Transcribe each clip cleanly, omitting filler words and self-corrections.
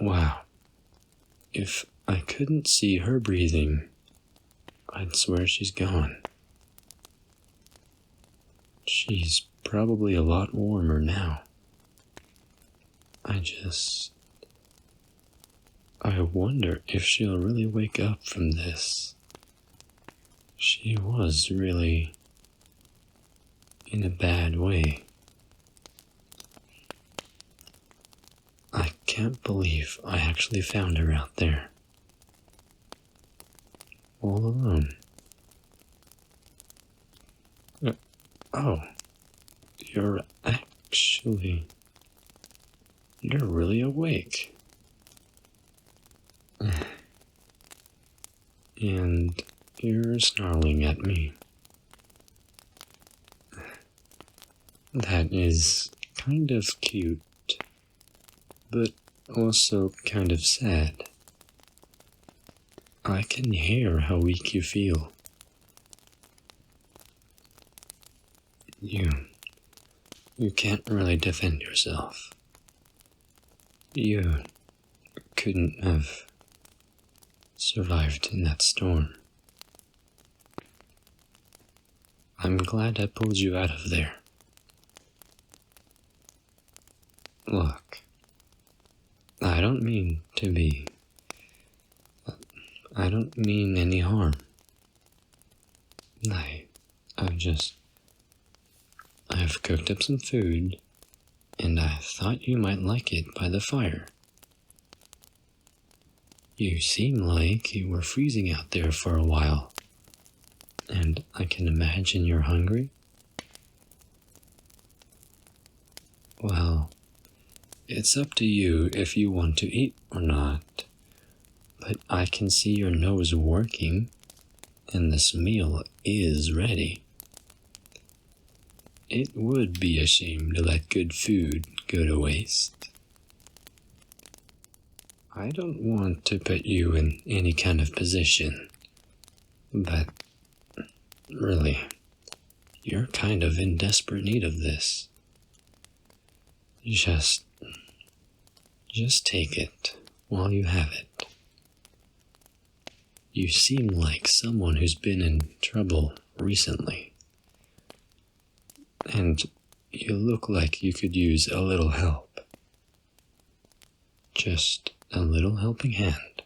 Wow. If I couldn't see her breathing, I'd swear she's gone. She's probably a lot warmer now. I wonder if she'll really wake up from this. She was really in a bad way. I can't believe I actually found her out there. All alone. Oh, you're really awake. And you're snarling at me. That is kind of cute, but also kind of sad. I can hear how weak you feel. You can't really defend yourself. You couldn't have survived in that storm. I'm glad I pulled you out of there. Look, I don't mean any harm. I've cooked up some food, and I thought you might like it by the fire. You seem like you were freezing out there for a while, and I can imagine you're hungry. Well, it's up to you if you want to eat or not, but I can see your nose working, and this meal is ready. It would be a shame to let good food go to waste. I don't want to put you in any kind of position, but really, you're kind of in desperate need of this. Just take it while you have it. You seem like someone who's been in trouble recently. And you look like you could use a little help. Just a little helping hand.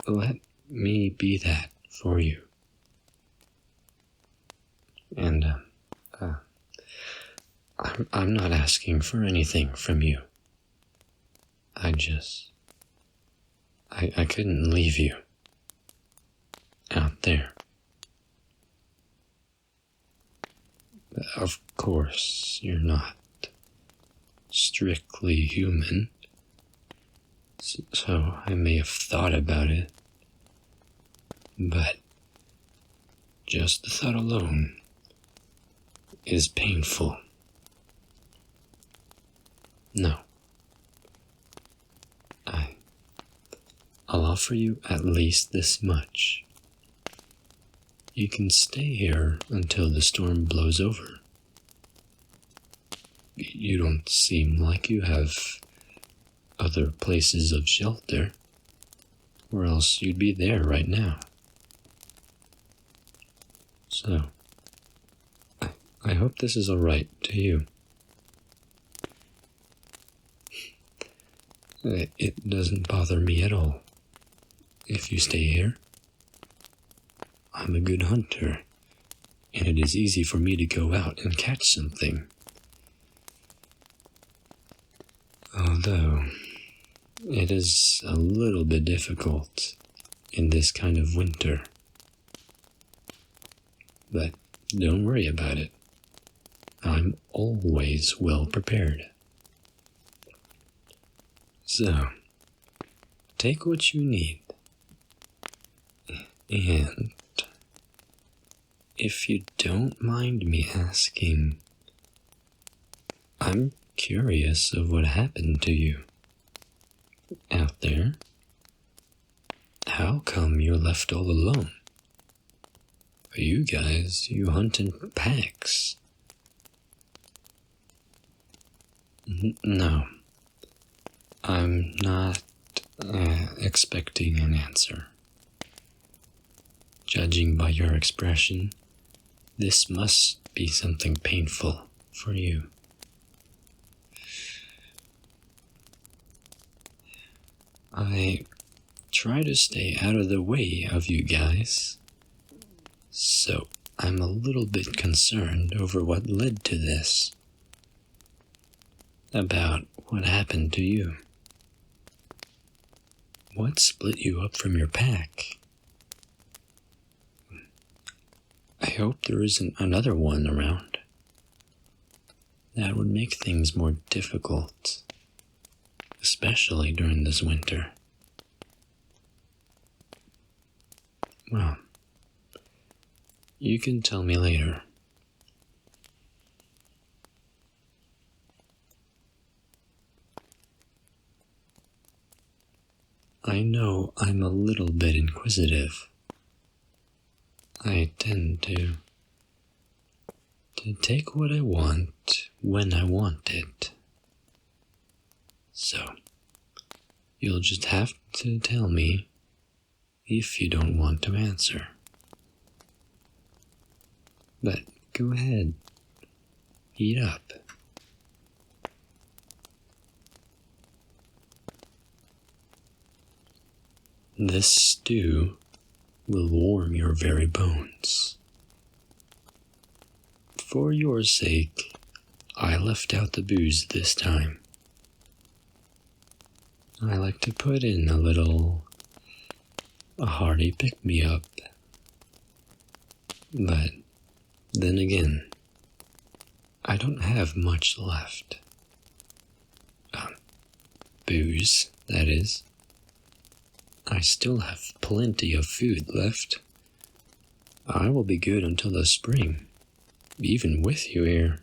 Let me be that for you. And, I'm not asking for anything from you. I couldn't leave you out there. Of course, you're not strictly human, so I may have thought about it, but just the thought alone is painful. No. I'll offer you at least this much. You can stay here until the storm blows over. You don't seem like you have other places of shelter, or else you'd be there right now. So, I hope this is alright to you. It doesn't bother me at all if you stay here. I'm a good hunter, and it is easy for me to go out and catch something. Although, it is a little bit difficult in this kind of winter. But don't worry about it. I'm always well prepared. So, take what you need. And if you don't mind me asking, I'm curious of what happened to you out there. How come you're left all alone? You guys, you hunt in packs. No. I'm not expecting an answer. Judging by your expression, this must be something painful for you. I try to stay out of the way of you guys, so I'm a little bit concerned over what led to this. About what happened to you. What split you up from your pack? I hope there isn't another one around. That would make things more difficult, especially during this winter. Well, you can tell me later. I know I'm a little bit inquisitive. I tend to take what I want when I want it. So, you'll just have to tell me if you don't want to answer. But go ahead, eat up. This stew will warm your very bones. For your sake, I left out the booze this time. I like to put in a hearty pick-me-up. But then again, I don't have much left. Booze, that is. I still have plenty of food left. I will be good until the spring, even with you here.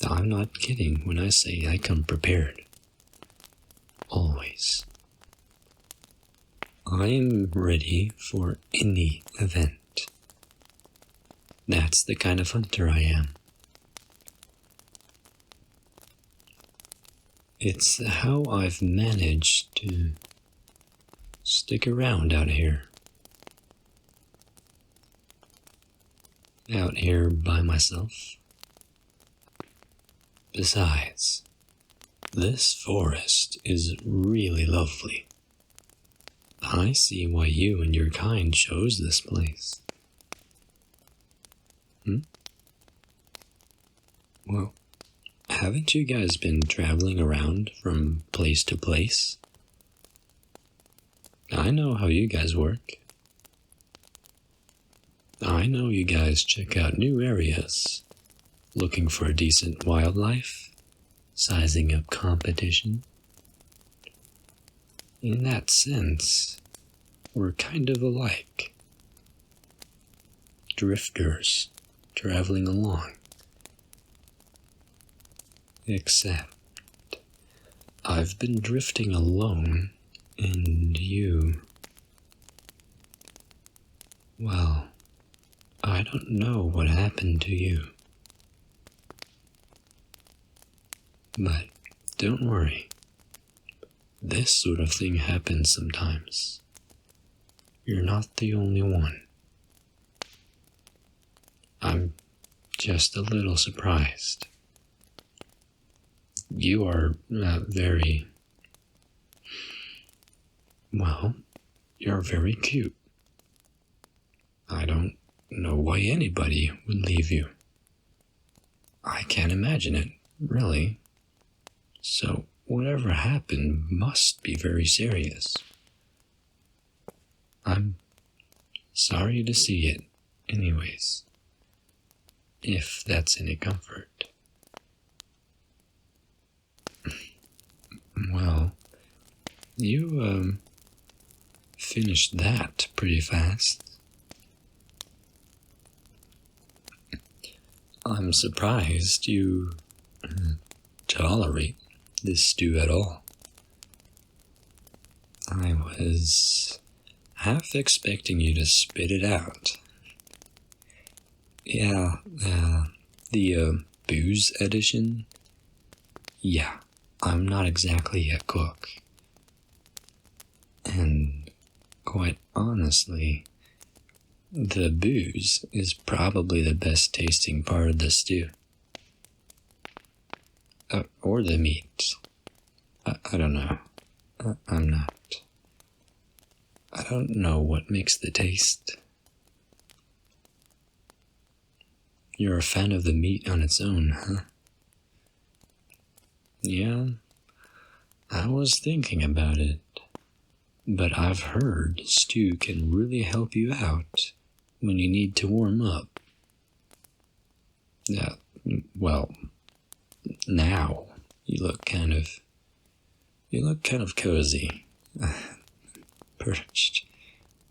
I'm not kidding when I say I come prepared. Always. I am ready for any event. That's the kind of hunter I am. It's how I've managed to stick around out here. Out here by myself. Besides, this forest is really lovely. I see why you and your kind chose this place. Well, haven't you guys been traveling around from place to place? I know how you guys work. I know you guys check out new areas, looking for decent wildlife, sizing up competition. In that sense, we're kind of alike. Drifters traveling along. Except, I've been drifting alone, and you... Well, I don't know what happened to you. But don't worry. This sort of thing happens sometimes. You're not the only one. I'm just a little surprised. You are very... Well, you're very cute. I don't know why anybody would leave you. I can't imagine it, really. So, whatever happened must be very serious. I'm sorry to see it, anyways. If that's any comfort. Well, you, finished that pretty fast. I'm surprised you tolerate this stew at all. I was half expecting you to spit it out. Yeah, the booze edition? Yeah, I'm not exactly a cook. And quite honestly, the booze is probably the best tasting part of the stew. Or the meat. I don't know. I'm not. I don't know what makes the taste. You're a fan of the meat on its own, huh? Yeah, I was thinking about it. But I've heard stew can really help you out when you need to warm up. Yeah, well, now you look kind of cozy, perched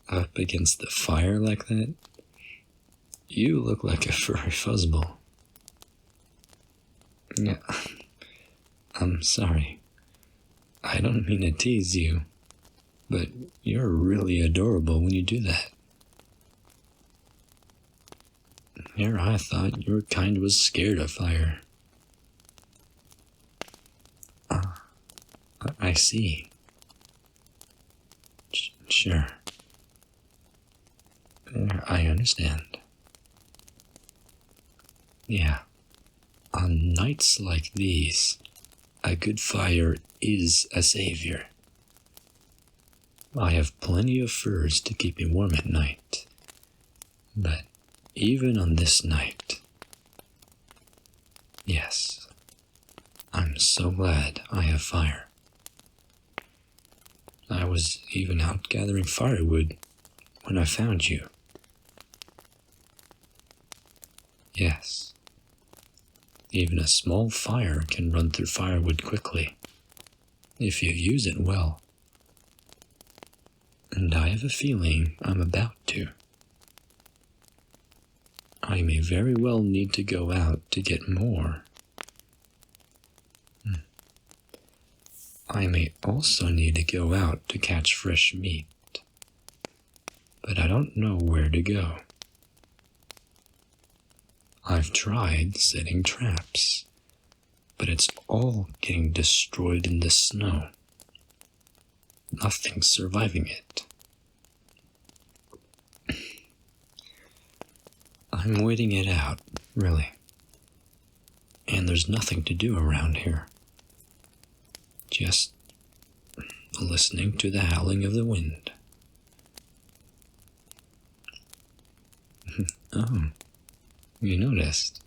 up against the fire like that. You look like a furry fuzzball. Yeah, I'm sorry. I don't mean to tease you, but you're really adorable when you do that. Here I thought your kind was scared of fire. I see. Sure. I understand. Yeah. On nights like these, a good fire is a savior. I have plenty of furs to keep me warm at night. But even on this night, yes, I'm so glad I have fire. I was even out gathering firewood when I found you. Yes, even a small fire can run through firewood quickly, if you use it well. And I have a feeling I'm about to. I may very well need to go out to get more. I may also need to go out to catch fresh meat, but I don't know where to go. I've tried setting traps, but it's all getting destroyed in the snow. Nothing's surviving it. I'm waiting it out, really. And there's nothing to do around here. Just listening to the howling of the wind. Oh, you noticed?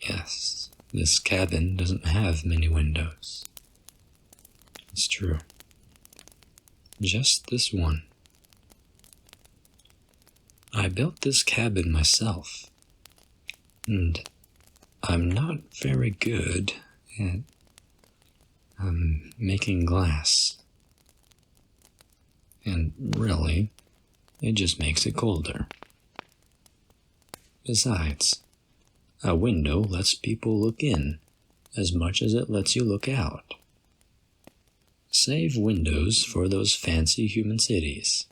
Yes, this cabin doesn't have many windows. It's true. Just this one. I built this cabin myself, and I'm not very good at making glass. And really, it just makes it colder. Besides, a window lets people look in as much as it lets you look out. Save windows for those fancy human cities.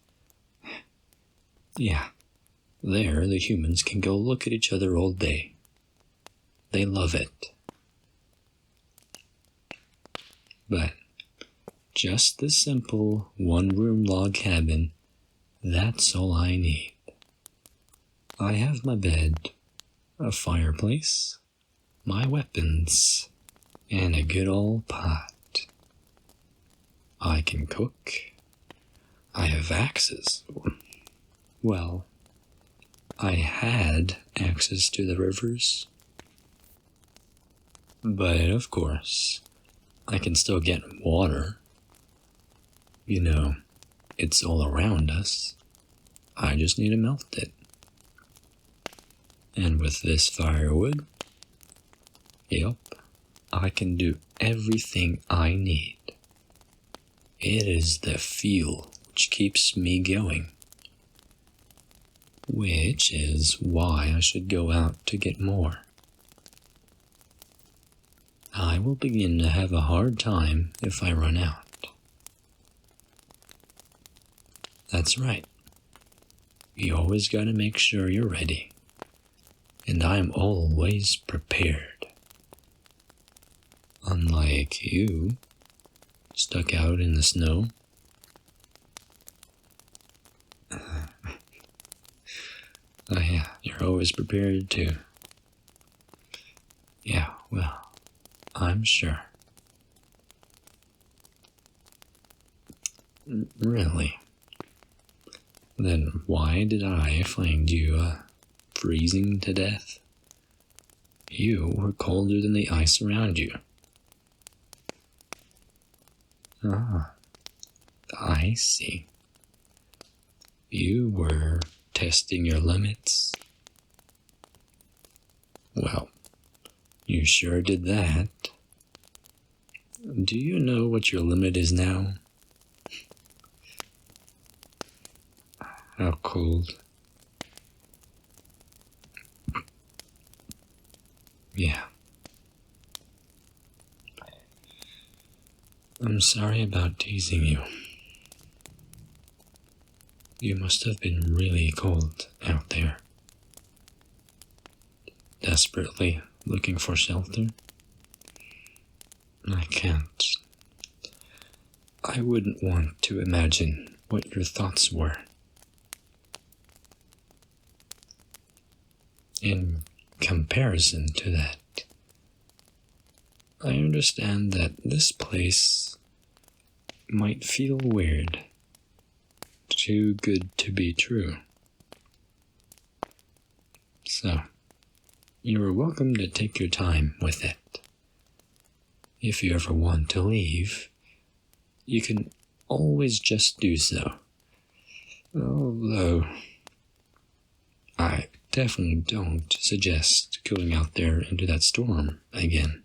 Yeah, there the humans can go look at each other all day. They love it. But just this simple one-room log cabin, that's all I need. I have my bed, a fireplace, my weapons, and a good old pot. I can cook. I have axes. Well, I had access to the rivers. But, of course, I can still get water. You know, it's all around us. I just need to melt it. And with this firewood, yep, I can do everything I need. It is the fuel which keeps me going. Which is why I should go out to get more. I will begin to have a hard time if I run out. That's right. You always gotta make sure you're ready. And I'm always prepared. unlike you, stuck out in the snow. Oh yeah, you're always prepared to. Yeah, well, I'm sure. Really? Then why did I find you freezing to death? You were colder than the ice around you. Ah, I see. You were testing your limits. Well, you sure did that. Do you know what your limit is now? How cold? Yeah. I'm sorry about teasing you. You must have been really cold out there. Desperately looking for shelter? I can't. I wouldn't want to imagine what your thoughts were. In comparison to that, I understand that this place might feel weird. Too good to be true. So, you are welcome to take your time with it. If you ever want to leave, you can always just do so. Although, I definitely don't suggest going out there into that storm again.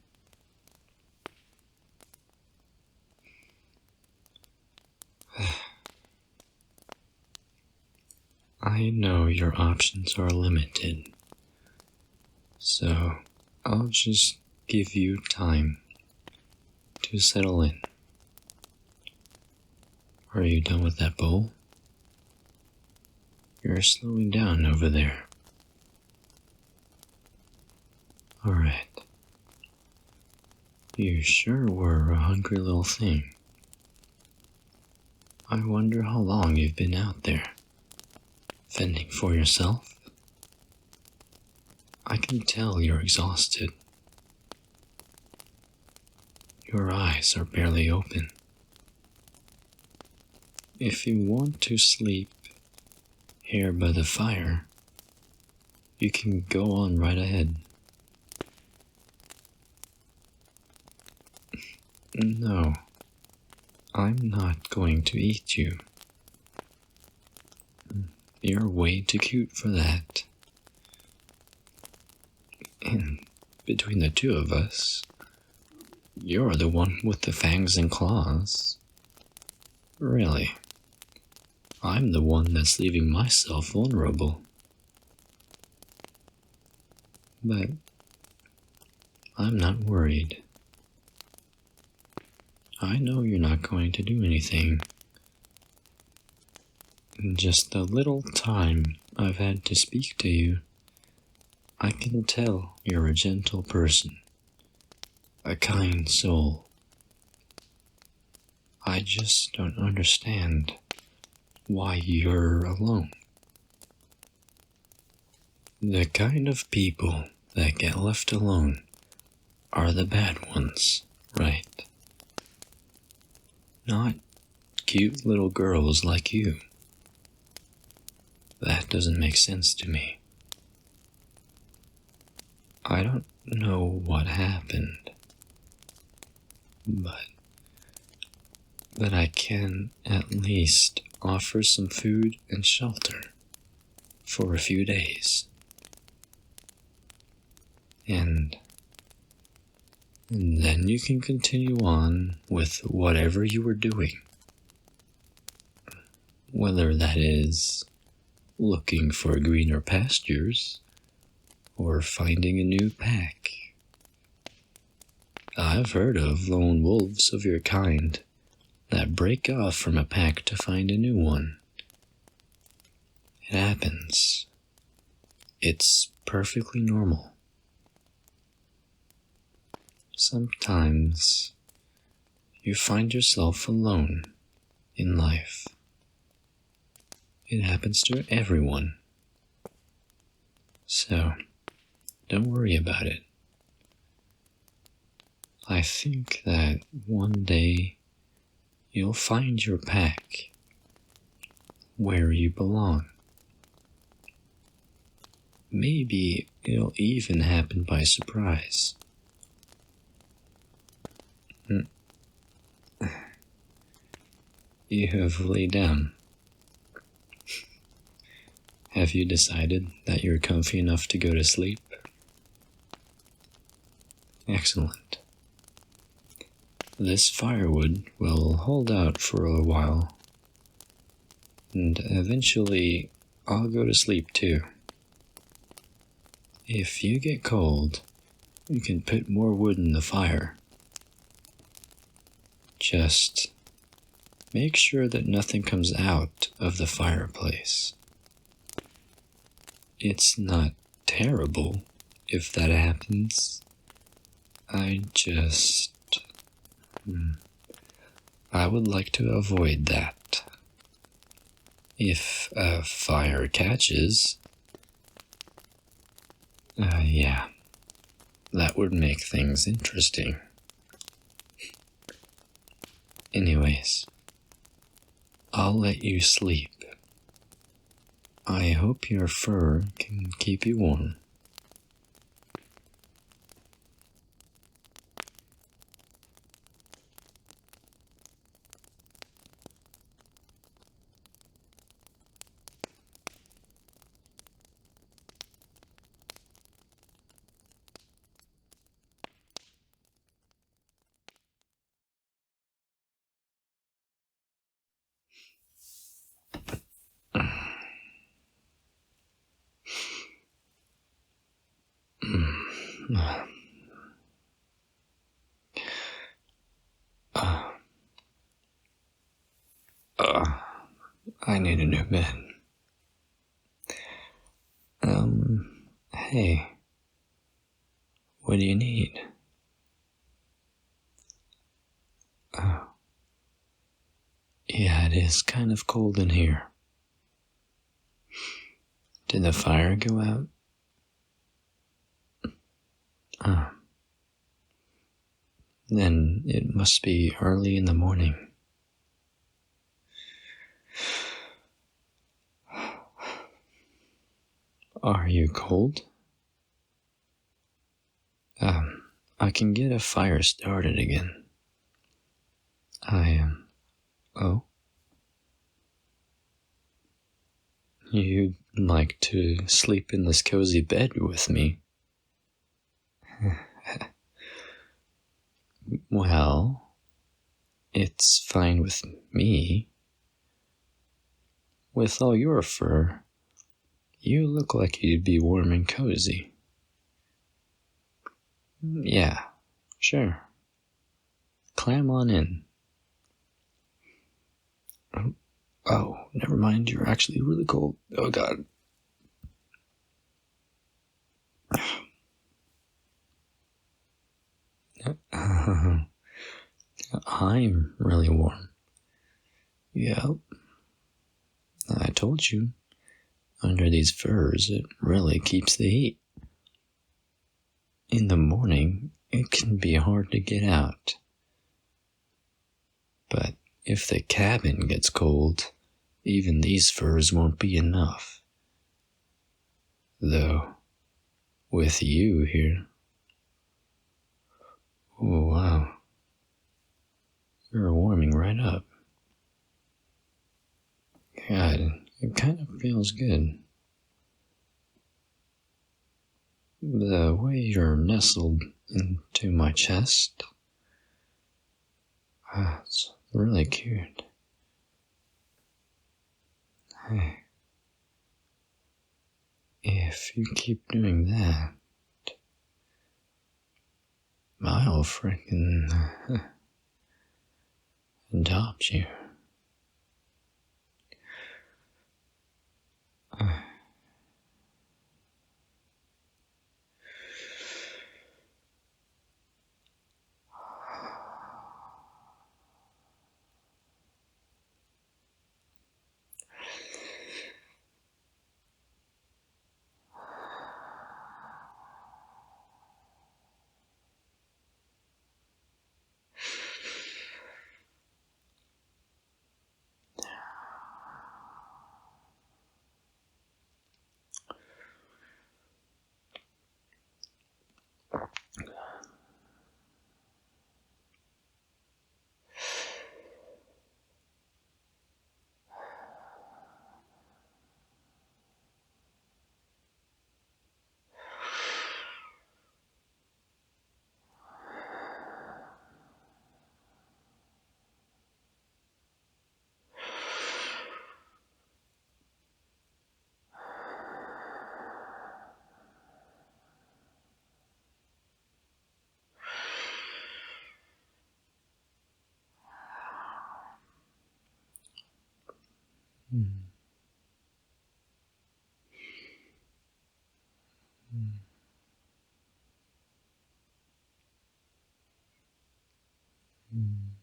I know your options are limited, so I'll just give you time to settle in. Are you done with that bowl? You're slowing down over there. Alright. You sure were a hungry little thing. I wonder how long you've been out there, fending for yourself. I can tell you're exhausted. Your eyes are barely open. If you want to sleep here by the fire, you can go on right ahead. No, I'm not going to eat you. You're way too cute for that. And between the two of us, you're the one with the fangs and claws. Really, I'm the one that's leaving myself vulnerable. But I'm not worried. I know you're not going to do anything. In just the little time I've had to speak to you, I can tell you're a gentle person, a kind soul. I just don't understand why you're alone. The kind of people that get left alone are the bad ones, right? Not cute little girls like you. That doesn't make sense to me. I don't know what happened, but I can at least offer some food and shelter for a few days. And then you can continue on with whatever you were doing. Whether that is looking for greener pastures or finding a new pack. I've heard of lone wolves of your kind that break off from a pack to find a new one. It happens. It's perfectly normal. sometimes you find yourself alone in life. It happens to everyone. So, don't worry about it. I think that one day you'll find your pack where you belong. Maybe it'll even happen by surprise. You have laid down. Have you decided that you're comfy enough to go to sleep? Excellent. This firewood will hold out for a while, and eventually I'll go to sleep too. If you get cold, you can put more wood in the fire. Just make sure that nothing comes out of the fireplace. It's not terrible if that happens. I would like to avoid that. If a fire catches, yeah, that would make things interesting. Anyways, I'll let you sleep. I hope your fur can keep you warm. I need a new bed. Hey, what do you need? Oh, yeah, it is kind of cold in here. Did the fire go out? Oh. Then it must be early in the morning. Are you cold? I can get a fire started again. Oh? You'd like to sleep in this cozy bed with me? Well, it's fine with me. With all your fur, you look like you'd be warm and cozy. Yeah, sure. Climb on in. Oh, never mind, you're actually really cold. Oh god. I'm really warm. Yep. I told you, under these furs, it really keeps the heat. In the morning, it can be hard to get out. But if the cabin gets cold, even these furs won't be enough. Though, with you here... Oh, wow. You're warming right up. God, it kind of feels good. The way you're nestled into my chest, it's really cute. Hey, if you keep doing that, I'll frickin' adopt you. Mm. Mm. Mm.